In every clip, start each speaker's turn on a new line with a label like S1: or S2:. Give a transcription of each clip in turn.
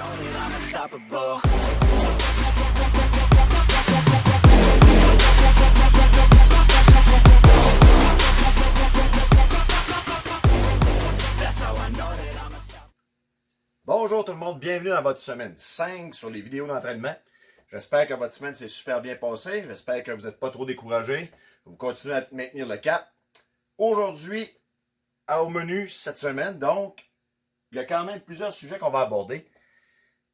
S1: know that I'm unstoppable. That's how I know that I'm unstoppable.
S2: Bonjour tout le monde, bienvenue dans votre semaine 5 sur les vidéos d'entraînement. J'espère que votre semaine s'est super bien passée. J'espère que vous n'êtes pas trop découragés. Vous continuez à maintenir le cap. Aujourd'hui, au menu cette semaine, donc, il y a quand même plusieurs sujets qu'on va aborder.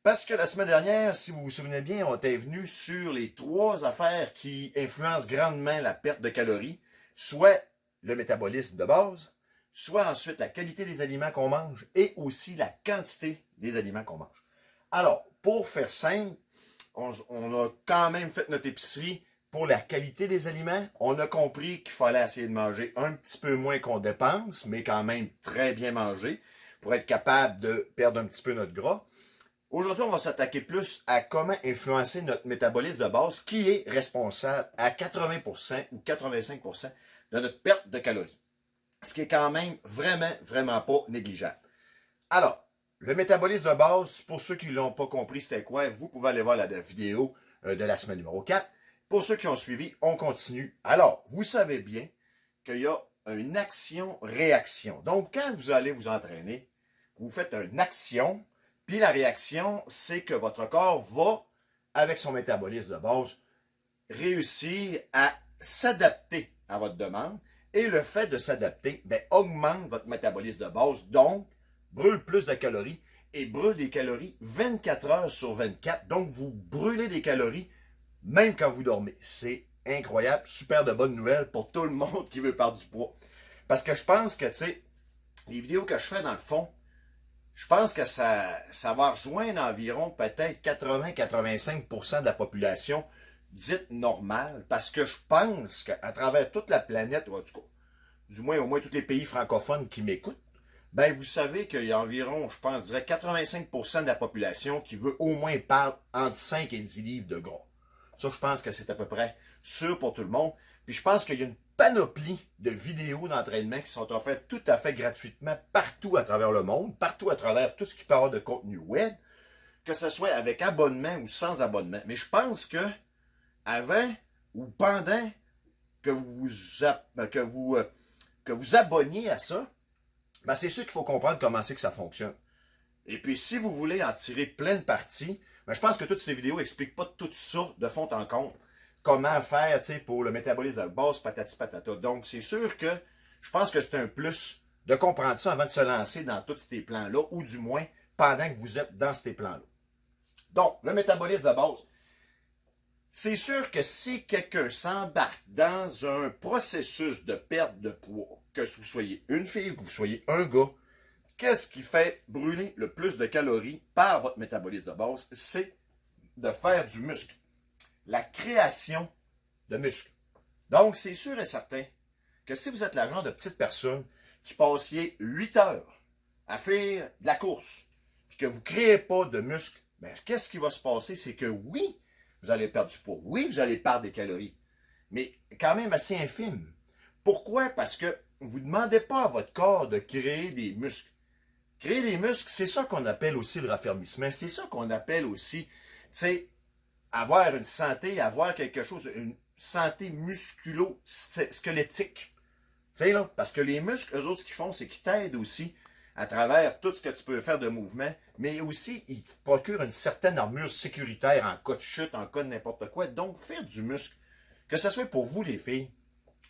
S2: Parce que la semaine dernière, si vous vous souvenez bien, on était venu sur les 3 affaires qui influencent grandement la perte de calories, soit le métabolisme de base, soit ensuite la qualité des aliments qu'on mange et aussi la quantité des aliments qu'on mange. Alors, pour faire simple, on a quand même fait notre épicerie pour la qualité des aliments. On a compris qu'il fallait essayer de manger un petit peu moins qu'on dépense, mais quand même très bien manger pour être capable de perdre un petit peu notre gras. Aujourd'hui, on va s'attaquer plus à comment influencer notre métabolisme de base qui est responsable à 80% ou 85% de notre perte de calories. Ce qui est quand même vraiment pas négligeable. Alors, le métabolisme de base, pour ceux qui ne l'ont pas compris c'était quoi, vous pouvez aller voir la vidéo de la semaine numéro 4. Pour ceux qui ont suivi, on continue. Alors, vous savez bien qu'il y a une action-réaction. Donc, quand vous allez vous entraîner, vous faites une action, puis la réaction, c'est que votre corps va, avec son métabolisme de base, réussir à s'adapter à votre demande. Et le fait de s'adapter augmente votre métabolisme de base, donc brûle plus de calories et brûle des calories 24 heures sur 24. Donc, vous brûlez des calories même quand vous dormez. C'est incroyable, super de bonnes nouvelles pour tout le monde qui veut perdre du poids. Parce que je pense que, tu sais, les vidéos que je fais dans le fond, je pense que ça va rejoindre environ peut-être 80-85% de la population dite normale. Parce que je pense qu'à travers toute la planète, ou en tout cas, du moins au moins tous les pays francophones qui m'écoutent, ben vous savez qu'il y a environ, je pense, 85% de la population qui veut au moins perdre entre 5 et 10 livres de gras. Ça, je pense que c'est à peu près sûr pour tout le monde. Puis je pense qu'il y a une panoplie de vidéos d'entraînement qui sont offertes tout à fait gratuitement partout à travers le monde, partout à travers tout ce qui peut avoir de contenu web, que ce soit avec abonnement ou sans abonnement. Mais je pense que avant ou pendant que vous abonniez à ça, ben c'est sûr qu'il faut comprendre comment c'est que ça fonctionne. Et puis, si vous voulez en tirer plein de parties, ben je pense que toutes ces vidéos n'expliquent pas tout ça de fond en comble. Comment faire, tu sais, pour le métabolisme de base, patati patata. Donc, c'est sûr que je pense que c'est un plus de comprendre ça avant de se lancer dans tous ces plans-là, ou du moins pendant que vous êtes dans ces plans-là. Donc, le métabolisme de base. C'est sûr que si quelqu'un s'embarque dans un processus de perte de poids, que vous soyez une fille ou que vous soyez un gars, qu'est-ce qui fait brûler le plus de calories par votre métabolisme de base? C'est de faire du muscle. La création de muscles. Donc, c'est sûr et certain que si vous êtes la genre de petite personne qui passiez 8 heures à faire de la course, puis que vous ne créez pas de muscles, ben, qu'est-ce qui va se passer? C'est que oui, vous allez perdre du poids. Oui, vous allez perdre des calories. Mais quand même assez infime. Pourquoi? Parce que vous ne demandez pas à votre corps de créer des muscles. Créer des muscles, c'est ça qu'on appelle aussi le raffermissement. C'est ça qu'on appelle aussi, tu sais, avoir une santé, avoir quelque chose, une santé musculo-squelettique. Tu sais, là, parce que les muscles, eux autres, ce qu'ils font, c'est qu'ils t'aident aussi à travers tout ce que tu peux faire de mouvement, mais aussi, ils te procurent une certaine armure sécuritaire en cas de chute, en cas de n'importe quoi. Donc, faire du muscle, que ce soit pour vous, les filles,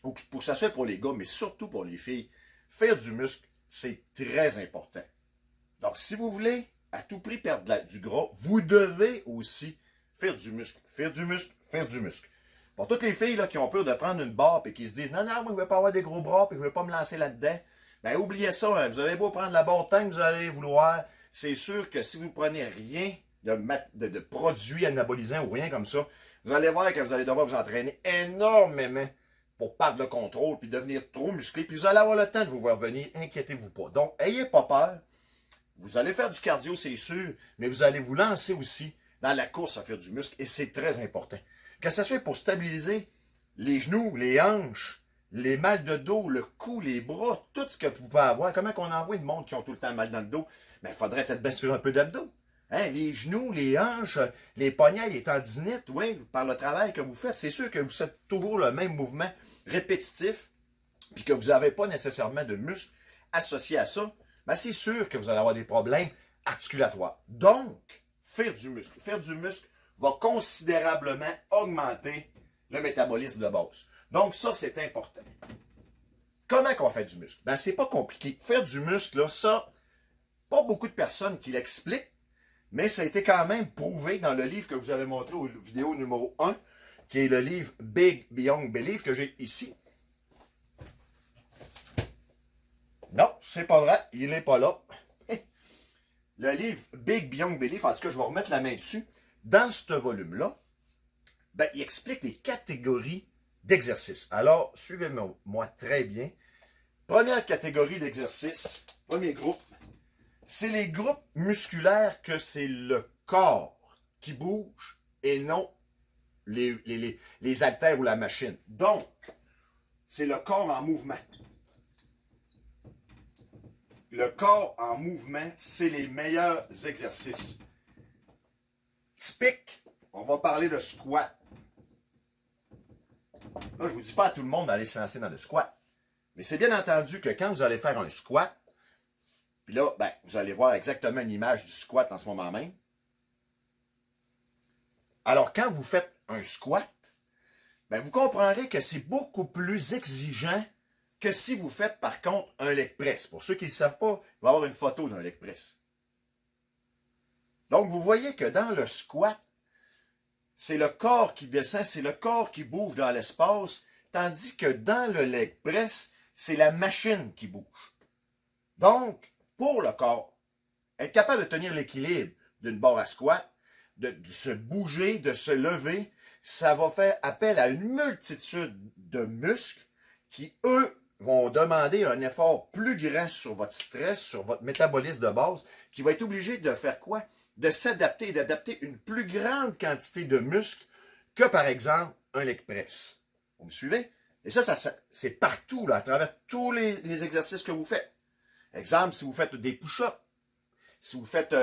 S2: ou que ce soit pour les gars, mais surtout pour les filles, faire du muscle, c'est très important. Donc, si vous voulez à tout prix perdre du gras, vous devez aussi faire du muscle. Faire du muscle, faire du muscle. Pour toutes les filles là, qui ont peur de prendre une barre et qui se disent « Non, non, moi, je ne veux pas avoir des gros bras et je ne veux pas me lancer là-dedans. » Ben, oubliez ça. Hein. Vous avez beau prendre la barre tant que vous allez vouloir. C'est sûr que si vous ne prenez rien de produits anabolisants ou rien comme ça, vous allez voir que vous allez devoir vous entraîner énormément pour perdre le contrôle puis devenir trop musclé. Puis vous allez avoir le temps de vous voir venir. Inquiétez-vous pas. Donc, ayez pas peur. Vous allez faire du cardio, c'est sûr, mais vous allez vous lancer aussi dans la course à faire du muscle, et c'est très important. Que ce soit pour stabiliser les genoux, les hanches, les mal de dos, le cou, les bras, tout ce que vous pouvez avoir. Comment qu'on envoie une monde qui ont tout le temps mal dans le dos? Mais il faudrait peut-être bien se faire un peu d'abdos. Hein, les genoux, les hanches, les poignets, les tendinites, oui, par le travail que vous faites, c'est sûr que vous faites toujours le même mouvement répétitif, puis que vous n'avez pas nécessairement de muscles associés à ça, ben c'est sûr que vous allez avoir des problèmes articulatoires. Donc, faire du muscle. Faire du muscle va considérablement augmenter le métabolisme de base. Donc, ça, c'est important. Comment qu'on fait du muscle? Ben, c'est pas compliqué. Faire du muscle, là, ça, pas beaucoup de personnes qui l'expliquent, mais ça a été quand même prouvé dans le livre que je vous avais montré au vidéo numéro 1, qui est le livre Big Beyond Belief que j'ai ici. Non, c'est pas vrai, il n'est pas là. Le livre Big Beyond Belief, en tout cas, je vais remettre la main dessus. Dans ce volume-là, ben, il explique les catégories d'exercices. Alors, suivez-moi très bien. Première catégorie d'exercices, premier groupe, c'est les groupes musculaires que c'est le corps qui bouge et non les haltères ou la machine. Donc, c'est le corps en mouvement. Le corps en mouvement, c'est les meilleurs exercices. Typique, on va parler de squat. Là, je ne vous dis pas à tout le monde d'aller se lancer dans le squat. Mais c'est bien entendu que quand vous allez faire un squat, puis là, ben, vous allez voir exactement une image du squat en ce moment même. Alors, quand vous faites un squat, ben, vous comprendrez que c'est beaucoup plus exigeant que si vous faites, par contre, un leg press. Pour ceux qui ne le savent pas, il va y avoir une photo d'un leg press. Donc, vous voyez que dans le squat, c'est le corps qui descend, c'est le corps qui bouge dans l'espace, tandis que dans le leg press, c'est la machine qui bouge. Donc, pour le corps, être capable de tenir l'équilibre d'une barre à squat, de se bouger, de se lever, ça va faire appel à une multitude de muscles qui, eux, vont demander un effort plus grand sur votre stress, sur votre métabolisme de base, qui va être obligé de faire quoi? De s'adapter, d'adapter une plus grande quantité de muscles que, par exemple, un leg press. Vous me suivez? Et ça c'est partout, là, à travers tous les exercices que vous faites. Exemple, si vous faites des push-ups, si vous faites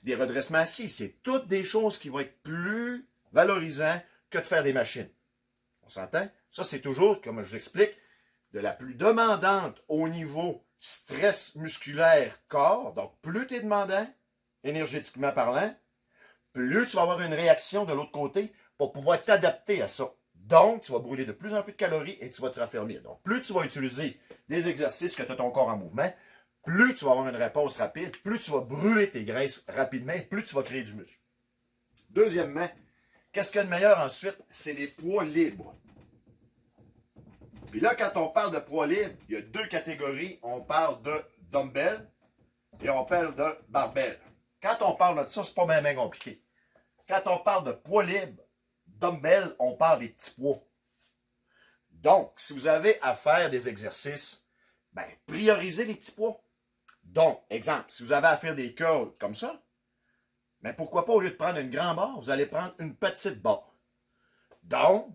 S2: des redressements assis, c'est toutes des choses qui vont être plus valorisantes que de faire des machines. On s'entend? Ça, c'est toujours, comme je vous explique, de la plus demandante au niveau stress musculaire corps. Donc, plus tu es demandant, énergétiquement parlant, plus tu vas avoir une réaction de l'autre côté pour pouvoir t'adapter à ça. Donc, tu vas brûler de plus en plus de calories et tu vas te raffermir. Donc, plus tu vas utiliser des exercices que tu as ton corps en mouvement, plus tu vas avoir une réponse rapide, plus tu vas brûler tes graisses rapidement, plus tu vas créer du muscle. Deuxièmement, qu'est-ce qu'il y a de meilleur ensuite? C'est les poids libres. Puis là, quand on parle de poids libre, il y a deux catégories. On parle de dumbbell et on parle de barbell. Quand on parle de ça, c'est pas même compliqué. Quand on parle de poids libre, dumbbell, on parle des petits poids. Donc, si vous avez à faire des exercices, ben, priorisez les petits poids. Donc, exemple, si vous avez à faire des curls comme ça, ben pourquoi pas, au lieu de prendre une grande barre, vous allez prendre une petite barre. Donc,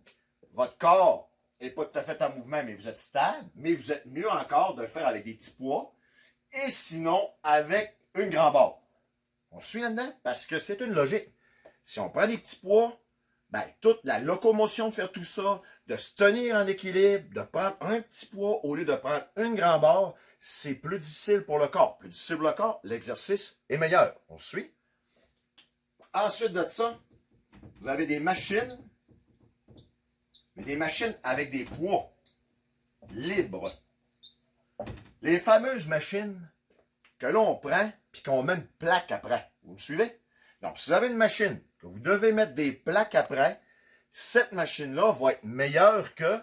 S2: votre corps n'est pas tout à fait en mouvement, mais vous êtes stable, mais vous êtes mieux encore de le faire avec des petits poids, et sinon avec une grande barre. On suit là-dedans? Parce que c'est une logique. Si on prend des petits poids, ben, toute la locomotion de faire tout ça, de se tenir en équilibre, de prendre un petit poids au lieu de prendre une grande barre, c'est plus difficile pour le corps. Plus difficile pour le corps, l'exercice est meilleur. On suit? Ensuite de ça, vous avez des machines, mais des machines avec des poids libres. Les fameuses machines que l'on prend puis qu'on met une plaque après. Vous me suivez? Donc, si vous avez une machine que vous devez mettre des plaques après, cette machine-là va être meilleure que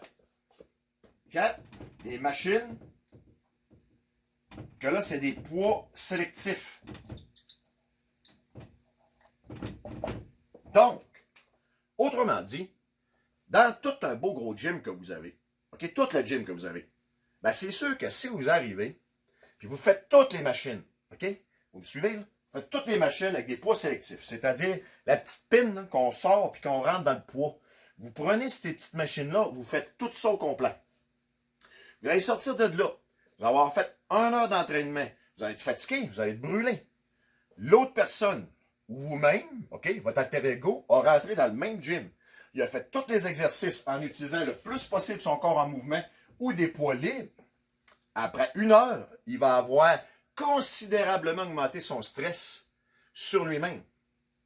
S2: les machines que là, c'est des poids sélectifs. Donc, autrement dit, dans tout un beau gros gym que vous avez, OK, tout le gym que vous avez, ben c'est sûr que si vous arrivez, puis vous faites toutes les machines, OK? Vous me suivez, là? Vous faites toutes les machines avec des poids sélectifs, c'est-à-dire la petite pine qu'on sort puis qu'on rentre dans le poids. Vous prenez ces petites machines-là, vous faites tout ça au complet. Vous allez sortir de là. Vous allez avoir fait 1 heure d'entraînement. Vous allez être fatigué, vous allez être brûlé. L'autre personne ou vous-même, OK, votre alter ego, a rentré dans le même gym. Il a fait tous les exercices en utilisant le plus possible son corps en mouvement ou des poids libres. Après 1 heure, il va avoir considérablement augmenté son stress sur lui-même.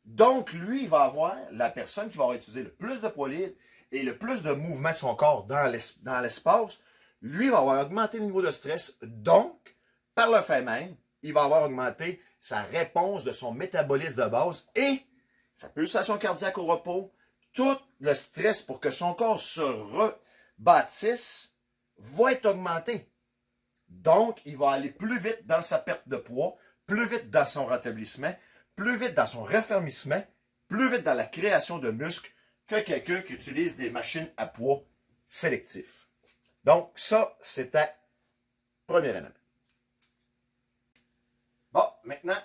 S2: Donc, lui, il va avoir la personne qui va avoir utilisé le plus de poids libres et le plus de mouvement de son corps dans l'espace. Lui va avoir augmenté le niveau de stress. Donc, par le fait même, il va avoir augmenté sa réponse de son métabolisme de base et sa pulsation cardiaque au repos, tout le stress pour que son corps se rebâtisse va être augmenté. Donc, il va aller plus vite dans sa perte de poids, plus vite dans son rétablissement, plus vite dans son raffermissement, plus vite dans la création de muscles que quelqu'un qui utilise des machines à poids sélectifs. Donc, ça, c'était le premier élément. Bon, maintenant,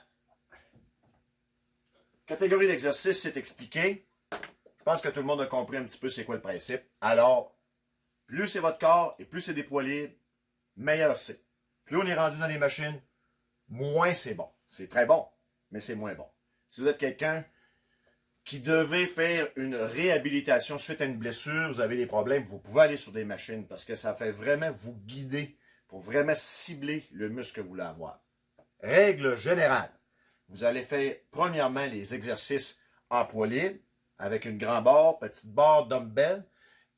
S2: catégorie d'exercice, c'est expliqué. Je pense que tout le monde a compris un petit peu c'est quoi le principe. Alors, plus c'est votre corps et plus c'est des poids libres, meilleur c'est. Plus on est rendu dans les machines, moins c'est bon. C'est très bon, mais c'est moins bon. Si vous êtes quelqu'un qui devait faire une réhabilitation suite à une blessure, vous avez des problèmes, vous pouvez aller sur des machines parce que ça fait vraiment vous guider pour vraiment cibler le muscle que vous voulez avoir. Règle générale, vous allez faire premièrement les exercices en poids libre avec une grande barre, petite barre, dumbbell,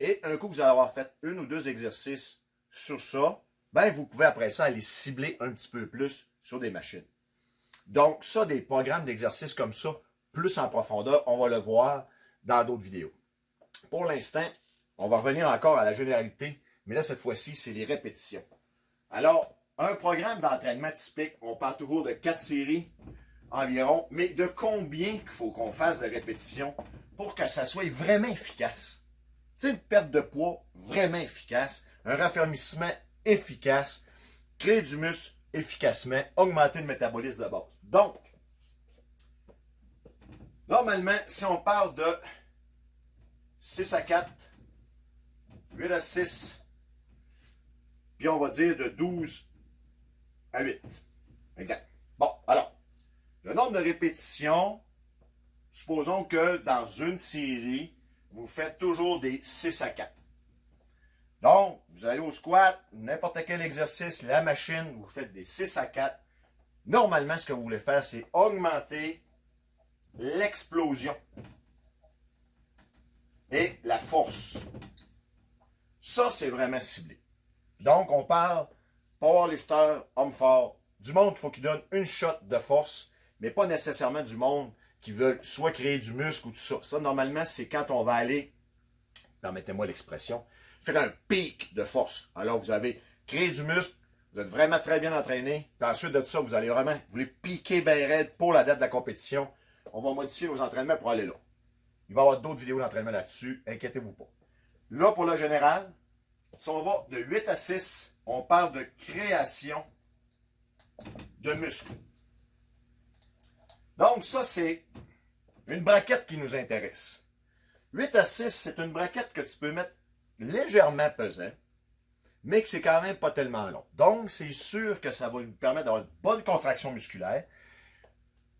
S2: et un coup que vous allez avoir fait 1 ou 2 exercices sur ça, ben vous pouvez après ça aller cibler un petit peu plus sur des machines. Donc ça, des programmes d'exercices comme ça, plus en profondeur, on va le voir dans d'autres vidéos. Pour l'instant, on va revenir encore à la généralité, mais là cette fois-ci, c'est les répétitions. Alors, un programme d'entraînement typique, on parle toujours de 4 séries environ, mais de combien il faut qu'on fasse de répétitions pour que ça soit vraiment efficace? Tu sais, une perte de poids vraiment efficace, un raffermissement efficace, créer du muscle efficacement, augmenter le métabolisme de base. Donc, normalement, si on parle de 6 à 4, 8 à 6, puis on va dire de 12 à 8. Exact. Bon, alors, le nombre de répétitions, supposons que dans une série, vous faites toujours des 6 à 4. Donc, vous allez au squat, n'importe quel exercice, la machine, vous faites des 6 à 4. Normalement, ce que vous voulez faire, c'est augmenter l'explosion et la force. Ça, c'est vraiment ciblé. Donc, on parle powerlifter, homme fort, du monde qu'il faut qu'il donne une shot de force, mais pas nécessairement du monde qui veut soit créer du muscle ou tout ça. Ça, normalement, c'est quand on va aller, permettez-moi l'expression, faire un pic de force. Alors, vous avez créé du muscle, vous êtes vraiment très bien entraîné, puis ensuite de tout ça, vous allez vraiment, vous voulez piquer bien raide pour la date de la compétition. On va modifier vos entraînements pour aller là. Il va y avoir d'autres vidéos d'entraînement là-dessus, inquiétez-vous pas. Là, pour le général, si on va de 8 à 6, on parle de création de muscles. Donc, ça, c'est une braquette qui nous intéresse. 8 à 6, c'est une braquette que tu peux mettre légèrement pesant, mais que c'est quand même pas tellement long. Donc, c'est sûr que ça va nous permettre d'avoir une bonne contraction musculaire,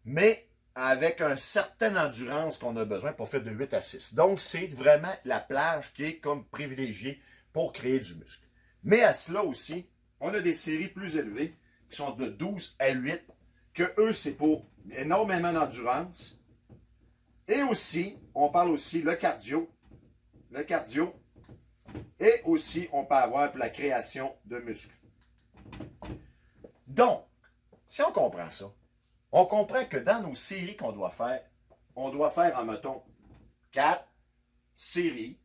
S2: mais avec une certaine endurance qu'on a besoin pour faire de 8 à 6. Donc, c'est vraiment la plage qui est comme privilégiée pour créer du muscle. Mais à cela aussi, on a des séries plus élevées qui sont de 12 à 8, que eux, c'est pour énormément d'endurance. Et aussi, on parle aussi le cardio. Le cardio. Et aussi, on peut avoir pour la création de muscles. Donc, si on comprend ça, on comprend que dans nos séries qu'on doit faire, on doit faire, en mettons, 4 séries,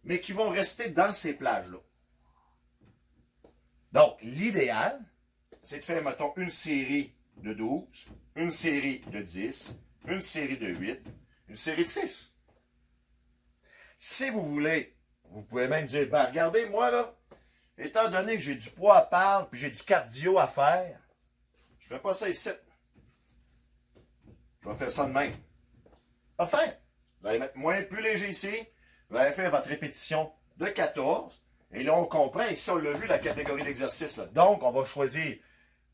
S2: mais qui vont rester dans ces plages-là. Donc, l'idéal, c'est de faire, mettons, une série de 12, une série de 10, une série de 8, une série de 6. Si vous voulez, vous pouvez même dire, ben regardez, moi là, étant donné que j'ai du poids à perdre, puis j'ai du cardio à faire, je ne fais pas ça ici. Je vais faire ça de même. Enfin, vous allez mettre moins plus léger ici, vous allez faire votre répétition de 14, et là on comprend, ici on l'a vu, la catégorie d'exercice. Là. Donc, on va choisir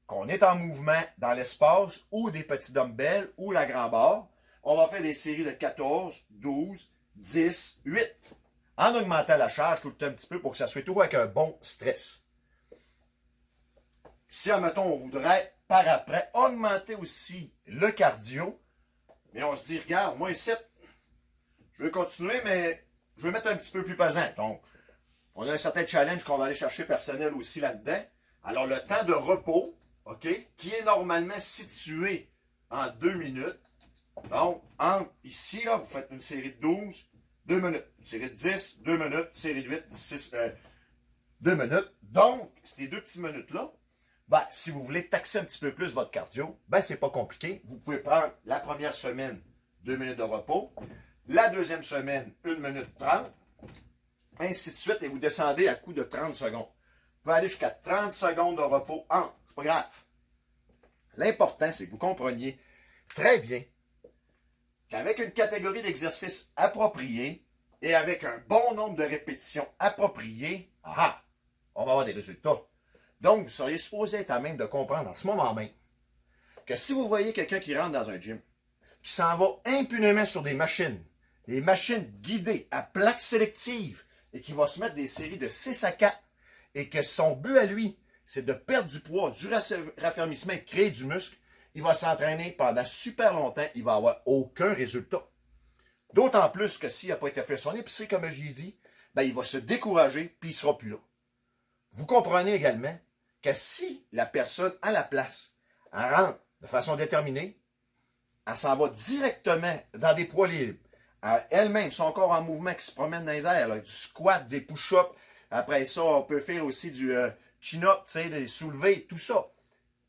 S2: qu'on est en mouvement dans l'espace, ou des petits dumbbells, ou la grande barre. on va faire des séries de 14, 12, 10, 8. En augmentant la charge tout le temps un petit peu pour que ça soit toujours avec un bon stress. Si, admettons, on voudrait, par après, augmenter aussi le cardio, mais on se dit, regarde, moi ici, je vais continuer, mais je vais mettre un petit peu plus pesant. Donc, on a un certain challenge qu'on va aller chercher personnel aussi là-dedans. Alors, le temps de repos, OK, qui est normalement situé en 2 minutes. Donc, ici, là, vous faites une série de 12, 2 minutes. Une série de 10, 2 minutes. Une série de 8, 2 minutes. Donc, ces 2 petites minutes-là, ben, si vous voulez taxer un petit peu plus votre cardio, ben, c'est pas compliqué. Vous pouvez prendre la première semaine, 2 minutes de repos. La deuxième semaine, 1 minute 30. Ainsi de suite, et vous descendez à coup de 30 secondes. Vous pouvez aller jusqu'à 30 secondes de repos en. C'est pas grave. L'important, c'est que vous compreniez très bien qu'avec une catégorie d'exercices appropriée et avec un bon nombre de répétitions appropriées, on va avoir des résultats. Donc, vous seriez supposé être à même de comprendre en ce moment même que si vous voyez quelqu'un qui rentre dans un gym, qui s'en va impunément sur des machines guidées à plaques sélectives et qui va se mettre des séries de 6 à 4 et que son but à lui, c'est de perdre du poids, du raffermissement et de créer du muscle, il va s'entraîner pendant super longtemps, il va avoir aucun résultat. D'autant plus que s'il n'a pas été fait son épicerie, comme je l'ai dit, ben, il va se décourager puis il ne sera plus là. Vous comprenez également que si la personne à la place, elle rentre de façon déterminée, elle s'en va directement dans des poids libres, elle-même, son corps en mouvement qui se promène dans les airs, là, du squat, des push-ups, après ça, on peut faire aussi du chin-up, des soulevés, tout ça.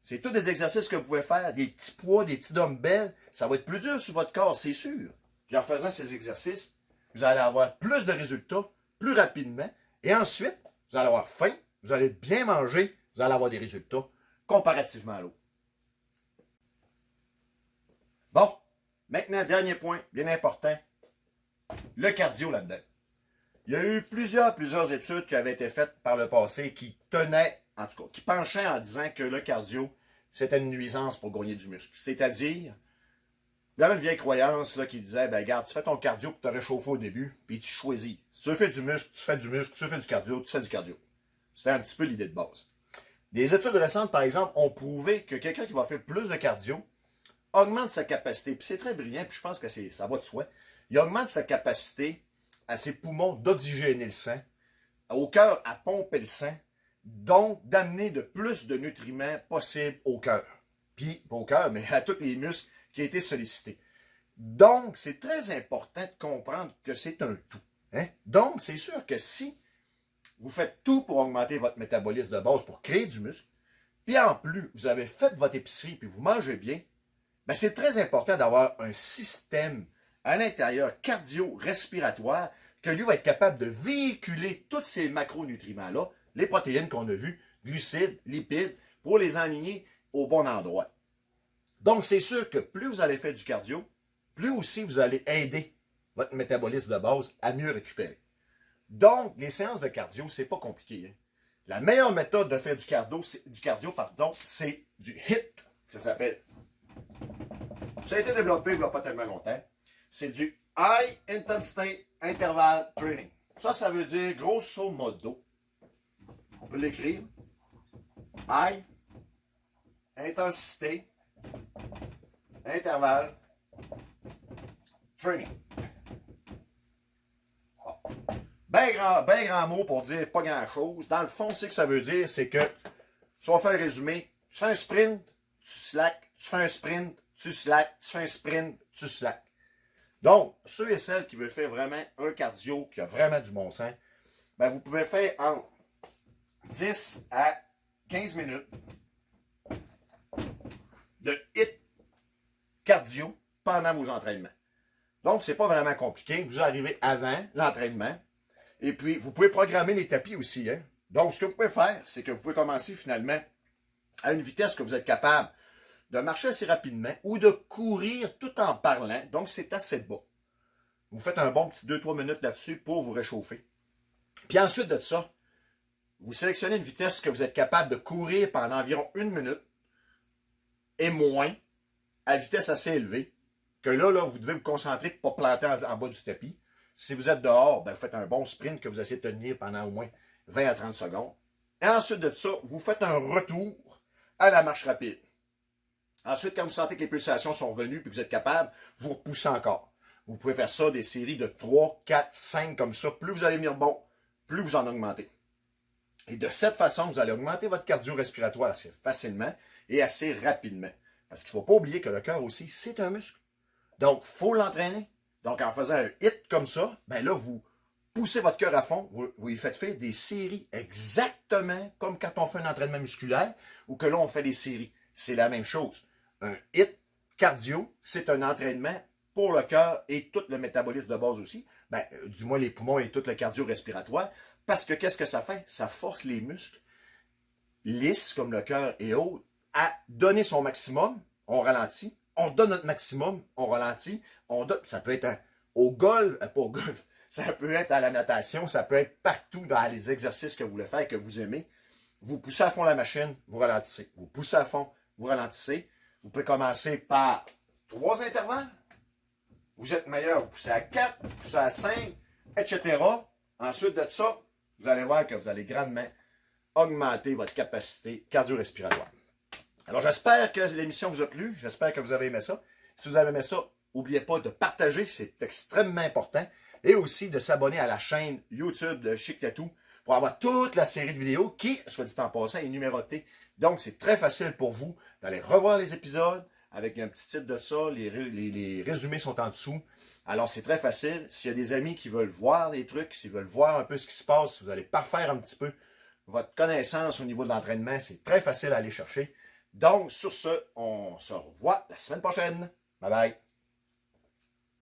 S2: C'est tous des exercices que vous pouvez faire, des petits poids, des petits dumbbells. Ça va être plus dur sur votre corps, c'est sûr. Puis en faisant ces exercices, vous allez avoir plus de résultats plus rapidement. Et ensuite, vous allez avoir faim, vous allez bien manger, vous allez avoir des résultats comparativement à l'autre. Bon, maintenant, dernier point, bien important, le cardio là-dedans. Il y a eu plusieurs études qui avaient été faites par le passé qui tenaient, en tout cas, qui penchaient en disant que le cardio, c'était une nuisance pour gagner du muscle. C'est-à-dire, il y avait une vieille croyance là, qui disait, ben regarde, tu fais ton cardio pour te réchauffer au début, puis tu choisis. Si tu fais du muscle, tu fais du muscle. Si tu fais du cardio, tu fais du cardio. C'était un petit peu l'idée de base. Des études récentes, par exemple, ont prouvé que quelqu'un qui va faire plus de cardio augmente sa capacité, puis c'est très brillant, puis je pense que ça va de soi, il augmente sa capacité à ses poumons d'oxygéner le sang, au cœur à pomper le sang, donc d'amener de plus de nutriments possibles au cœur. Puis, pas au cœur, mais à tous les muscles qui ont été sollicités. Donc, c'est très important de comprendre que c'est un tout. Hein? Donc, c'est sûr que si vous faites tout pour augmenter votre métabolisme de base, pour créer du muscle, puis en plus, vous avez fait votre épicerie, puis vous mangez bien, ben c'est très important d'avoir un système à l'intérieur cardio-respiratoire que lui va être capable de véhiculer tous ces macronutriments-là, les protéines qu'on a vues, glucides, lipides, pour les enligner au bon endroit. Donc, c'est sûr que plus vous allez faire du cardio, plus aussi vous allez aider votre métabolisme de base à mieux récupérer. Donc, les séances de cardio, c'est pas compliqué. Hein? La meilleure méthode de faire du cardio, c'est du HIIT, ça s'appelle. Ça a été développé il n'y a pas tellement longtemps. C'est du High Intensity Interval Training. Ça veut dire grosso modo, on peut l'écrire, High Intensity Interval Training. Ben grand mot pour dire pas grand chose. Dans le fond, c'est que ça veut dire, c'est que, si on fait un résumé, tu fais un sprint, tu slack, tu fais un sprint, tu slack, tu fais un sprint, tu slack. Donc, ceux et celles qui veulent faire vraiment un cardio qui a vraiment du bon sens, ben vous pouvez faire entre 10 à 15 minutes de HIIT cardio pendant vos entraînements. Donc, c'est pas vraiment compliqué. Vous arrivez avant l'entraînement. Et puis, vous pouvez programmer les tapis aussi. Hein? Donc, ce que vous pouvez faire, c'est que vous pouvez commencer finalement à une vitesse que vous êtes capable de marcher assez rapidement ou de courir tout en parlant. Donc, c'est assez bas. Vous faites un bon petit 2-3 minutes là-dessus pour vous réchauffer. Puis ensuite de ça, vous sélectionnez une vitesse que vous êtes capable de courir pendant environ 1 minute et moins, à vitesse assez élevée, que là, vous devez vous concentrer pour ne pas planter en bas du tapis. Si vous êtes dehors, ben, vous faites un bon sprint que vous essayez de tenir pendant au moins 20 à 30 secondes. Et ensuite de ça, vous faites un retour à la marche rapide. Ensuite, quand vous sentez que les pulsations sont revenues et que vous êtes capable, vous repoussez encore. Vous pouvez faire ça des séries de 3, 4, 5 comme ça. Plus vous allez venir bon, plus vous en augmentez. Et de cette façon, vous allez augmenter votre cardio-respiratoire assez facilement et assez rapidement. Parce qu'il ne faut pas oublier que le cœur aussi, c'est un muscle. Donc, il faut l'entraîner. Donc, en faisant un hit comme ça, ben là, vous poussez votre cœur à fond, vous lui faites faire des séries exactement comme quand on fait un entraînement musculaire ou que là, on fait des séries. C'est la même chose. Un hit cardio, c'est un entraînement pour le cœur et tout le métabolisme de base aussi. Ben, du moins les poumons et tout le cardio-respiratoire. Parce que qu'est-ce que ça fait? Ça force les muscles lisses, comme le cœur et autres, à donner son maximum, on ralentit. On donne notre maximum, on ralentit. Ça peut être au golf, pas au golf, ça peut être à la natation, ça peut être partout dans les exercices que vous voulez faire, que vous aimez. Vous poussez à fond la machine, vous ralentissez. Vous poussez à fond, vous ralentissez. Vous pouvez commencer par 3 intervalles. Vous êtes meilleur, vous poussez à 4, vous poussez à 5, etc. Ensuite de ça, vous allez voir que vous allez grandement augmenter votre capacité cardio-respiratoire. Alors, j'espère que l'émission vous a plu. J'espère que vous avez aimé ça. Si vous avez aimé ça, n'oubliez pas de partager, c'est extrêmement important. Et aussi de s'abonner à la chaîne YouTube de Chic Tattoo pour avoir toute la série de vidéos qui, soit dit en passant, est numérotée. Donc, c'est très facile pour vous d'aller revoir les épisodes avec un petit titre de ça. Les résumés sont en dessous. Alors, c'est très facile. S'il y a des amis qui veulent voir des trucs, s'ils veulent voir un peu ce qui se passe, vous allez parfaire un petit peu votre connaissance au niveau de l'entraînement. C'est très facile à aller chercher. Donc, sur ce, on se revoit la semaine prochaine. Bye bye.